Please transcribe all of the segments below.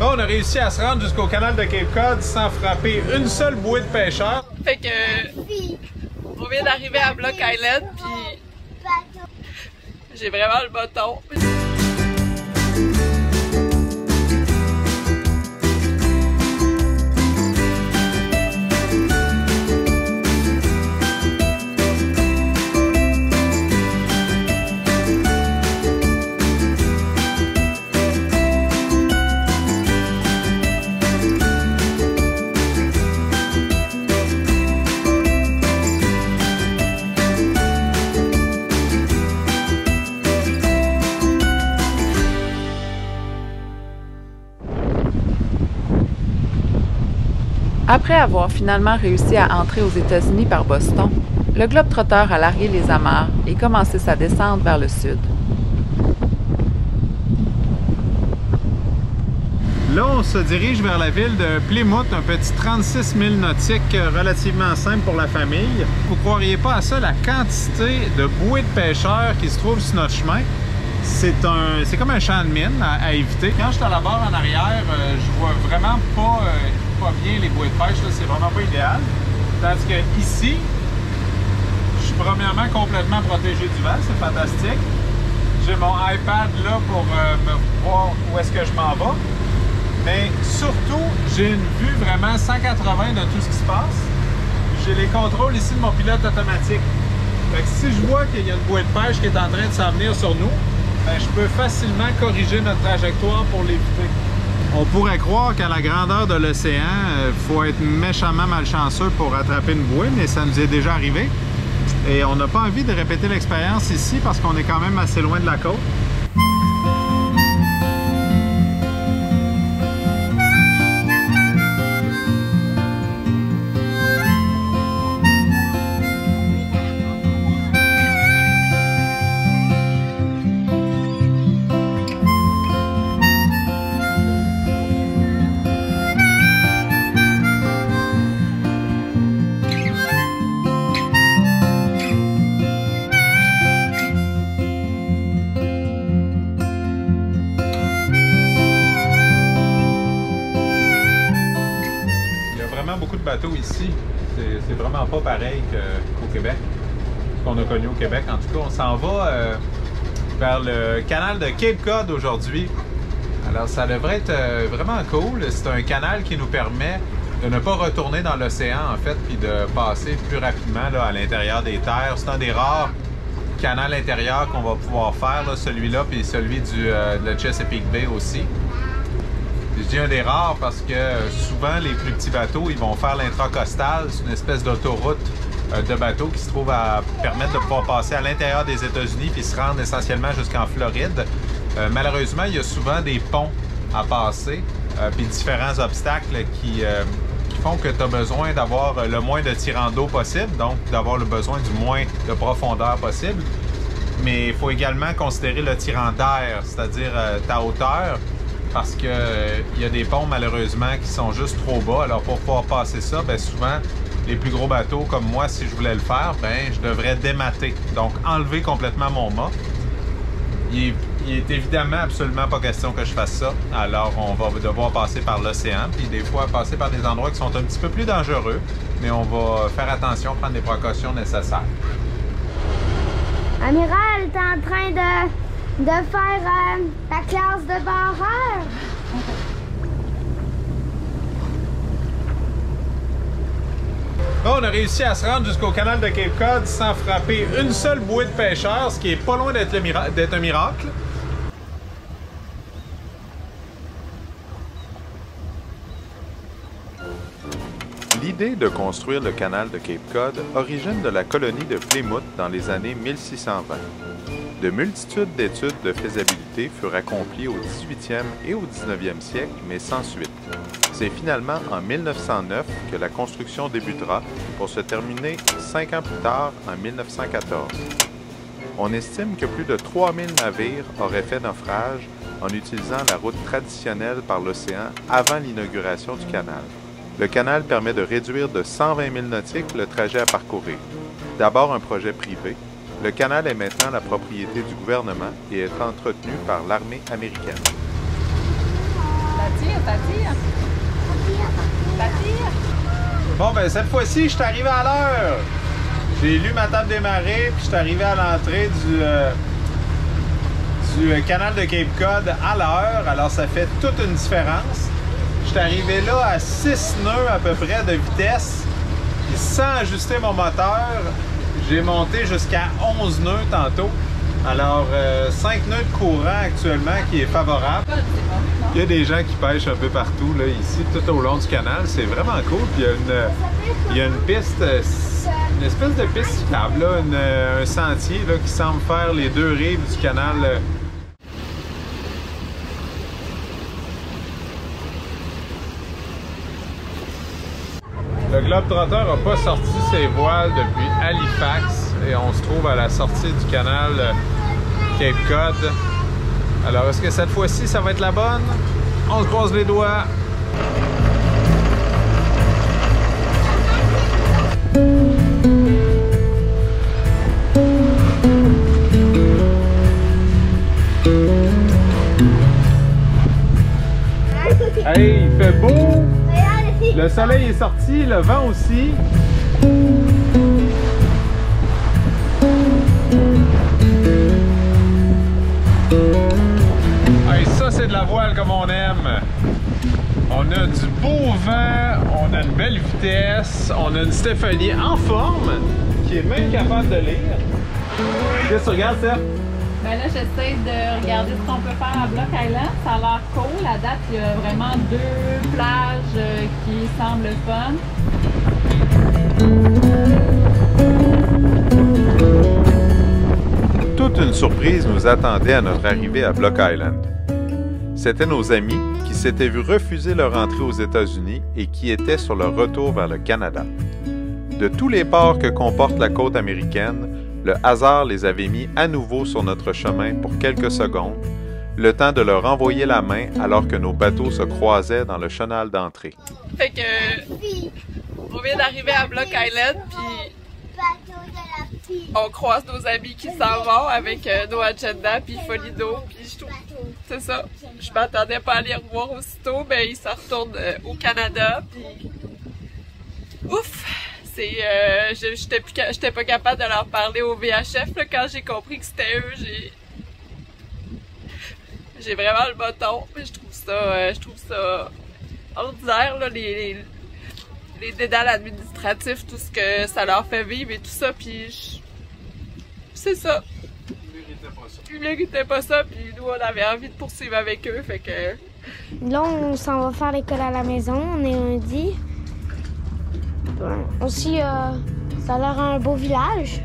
Bon, on a réussi à se rendre jusqu'au canal de Cape Cod sans frapper une seule bouée de pêcheurs. Fait que on vient d'arriver à Block Island, puis j'ai vraiment le bâton. Après avoir finalement réussi à entrer aux États-Unis par Boston, le Globetrotter a largué les amarres et commencé sa descente vers le sud. Là, on se dirige vers la ville de Plymouth, un petit 36 000 nautiques relativement simple pour la famille. Vous ne croiriez pas à ça, la quantité de bouées de pêcheurs qui se trouvent sur notre chemin. C'est comme un champ de mine à éviter. Quand je suis à la barre en arrière, je vois vraiment pas bien les bouées de pêche, c'est vraiment pas idéal. Tandis que ici, je suis premièrement complètement protégé du vent, c'est fantastique. J'ai mon iPad là pour me voir où est-ce que je m'en vais. Mais surtout, j'ai une vue vraiment 180 de tout ce qui se passe. J'ai les contrôles ici de mon pilote automatique. Fait que si je vois qu'il y a une bouée de pêche qui est en train de s'en venir sur nous, ben, je peux facilement corriger notre trajectoire pour l'éviter. On pourrait croire qu'à la grandeur de l'océan, il faut être méchamment malchanceux pour attraper une bouée, mais ça nous est déjà arrivé. Et on n'a pas envie de répéter l'expérience ici parce qu'on est quand même assez loin de la côte. Beaucoup de bateaux ici, c'est vraiment pas pareil qu'au Québec, ce qu'on a connu au Québec. En tout cas, on s'en va vers le canal de Cape Cod aujourd'hui. Alors, ça devrait être vraiment cool. C'est un canal qui nous permet de ne pas retourner dans l'océan, en fait, puis de passer plus rapidement là, à l'intérieur des terres. C'est un des rares canals intérieurs qu'on va pouvoir faire, celui-là, puis celui de Chesapeake Bay aussi. Je dis un des rares parce que souvent, les plus petits bateaux, ils vont faire l'intracostal. C'est une espèce d'autoroute de bateaux qui se trouve à permettre de pouvoir passer à l'intérieur des États-Unis puis se rendre essentiellement jusqu'en Floride. Malheureusement, il y a souvent des ponts à passer puis différents obstacles qui font que tu as besoin d'avoir le moins de tirant d'eau possible, donc d'avoir le besoin du moins de profondeur possible. Mais il faut également considérer le tirant d'air, c'est-à-dire ta hauteur, parce qu'il y a des ponts malheureusement qui sont juste trop bas. Alors pour pouvoir passer ça, bien souvent, les plus gros bateaux comme moi, si je voulais le faire, bien, je devrais démater, donc enlever complètement mon mât. Il est évidemment absolument pas question que je fasse ça. Alors on va devoir passer par l'océan, puis des fois passer par des endroits qui sont un petit peu plus dangereux, mais on va faire attention, prendre les précautions nécessaires. Amiral, t'es en train de faire ta classe de barreur. Bon, on a réussi à se rendre jusqu'au canal de Cape Cod sans frapper une seule bouée de pêcheurs, ce qui est pas loin d'être un miracle. L'idée de construire le canal de Cape Cod origine de la colonie de Plymouth dans les années 1620. De multitudes d'études de faisabilité furent accomplies au 18e et au 19e siècle, mais sans suite. C'est finalement en 1909 que la construction débutera pour se terminer 5 ans plus tard, en 1914. On estime que plus de 3000 navires auraient fait naufrage en utilisant la route traditionnelle par l'océan avant l'inauguration du canal. Le canal permet de réduire de 120 000 nautiques le trajet à parcourir. D'abord un projet privé, le canal est maintenant la propriété du gouvernement et est entretenu par l'armée américaine. La tire, ta Bon, ben cette fois-ci, je suis arrivé à l'heure. J'ai lu ma table des marées, puis je suis arrivé à l'entrée du canal de Cape Cod à l'heure. Alors, ça fait toute une différence. Je suis arrivé là à 6 nœuds à peu près de vitesse. Puis sans ajuster mon moteur, j'ai monté jusqu'à 11 nœuds tantôt. Alors, 5 nœuds de courant actuellement qui est favorable. Il y a des gens qui pêchent un peu partout, là, ici, tout au long du canal. C'est vraiment cool. Puis il y a une piste, une espèce de piste cyclable, là, un sentier là, qui semble faire les deux rives du canal. Le Globetrotter n'a pas sorti ses voiles depuis Halifax et on se trouve à la sortie du canal Cape Cod. Alors, est-ce que cette fois-ci, ça va être la bonne? On se croise les doigts. Hey, il fait beau! Le soleil est sorti, le vent aussi. Hey, ça, c'est de la voile comme on aime. On a du beau vent, on a une belle vitesse, on a une Stéphanie en forme qui est même capable de lire. Qu'est-ce que tu regardes, Steph? Ben là, j'essaie de regarder ce qu'on peut faire à Block Island. Ça a l'air cool. À date, il y a vraiment 2 plages qui semblent fun. Toute une surprise nous attendait à notre arrivée à Block Island. C'étaient nos amis qui s'étaient vus refuser leur entrée aux États-Unis et qui étaient sur leur retour vers le Canada. De tous les ports que comporte la côte américaine, le hasard les avait mis à nouveau sur notre chemin pour quelques secondes, le temps de leur envoyer la main alors que nos bateaux se croisaient dans le chenal d'entrée. Fait que on vient d'arriver à Block Island, puis on croise nos amis qui s'en vont avec nos agendas, puis Folido, puis je trouve... C'est ça. Je m'attendais pas à les revoir aussitôt, mais ils se retournent au Canada, puis... Ouf! J'étais pas capable de leur parler au VHF là, quand j'ai compris que c'était eux. J'ai vraiment le bâton, mais je trouve ça ordinaire là, les dédales administratifs, tout ce que ça leur fait vivre et tout ça, puis c'est ça. Ils méritaient pas ça, puis nous on avait envie de poursuivre avec eux, fait que... Là, on s'en va faire l'école à la maison, on est lundi. Aussi, ça a l'air un beau village.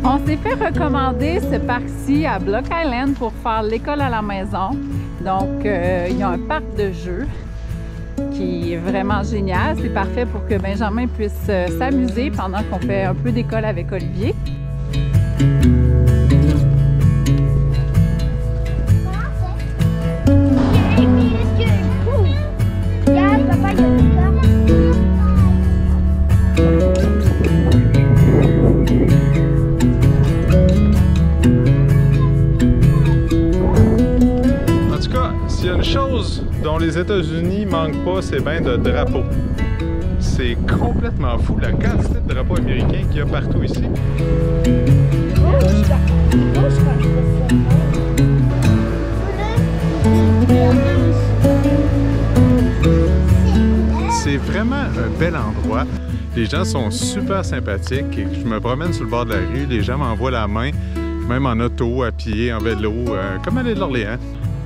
On s'est fait recommander ce parc-ci à Block Island pour faire l'école à la maison. Donc, il y a un parc de jeux qui est vraiment génial. C'est parfait pour que Benjamin puisse s'amuser pendant qu'on fait un peu d'école avec Olivier. S'il y a une chose dont les États-Unis manquent pas, c'est bien de drapeaux. C'est complètement fou la quantité de drapeaux américains qu'il y a partout ici. C'est vraiment un bel endroit. Les gens sont super sympathiques. Et je me promène sur le bord de la rue, les gens m'envoient la main, même en auto, à pied, en vélo, comme à l'île d'Orléans.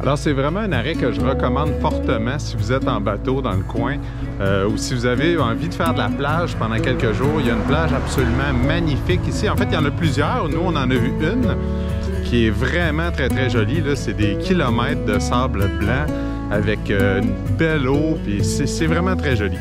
Alors, c'est vraiment un arrêt que je recommande fortement si vous êtes en bateau dans le coin ou si vous avez envie de faire de la plage pendant quelques jours. Il y a une plage absolument magnifique ici. En fait, il y en a plusieurs. Nous, on en a vu une qui est vraiment très, très jolie. C'est des kilomètres de sable blanc avec une belle eau. Puis c'est vraiment très joli.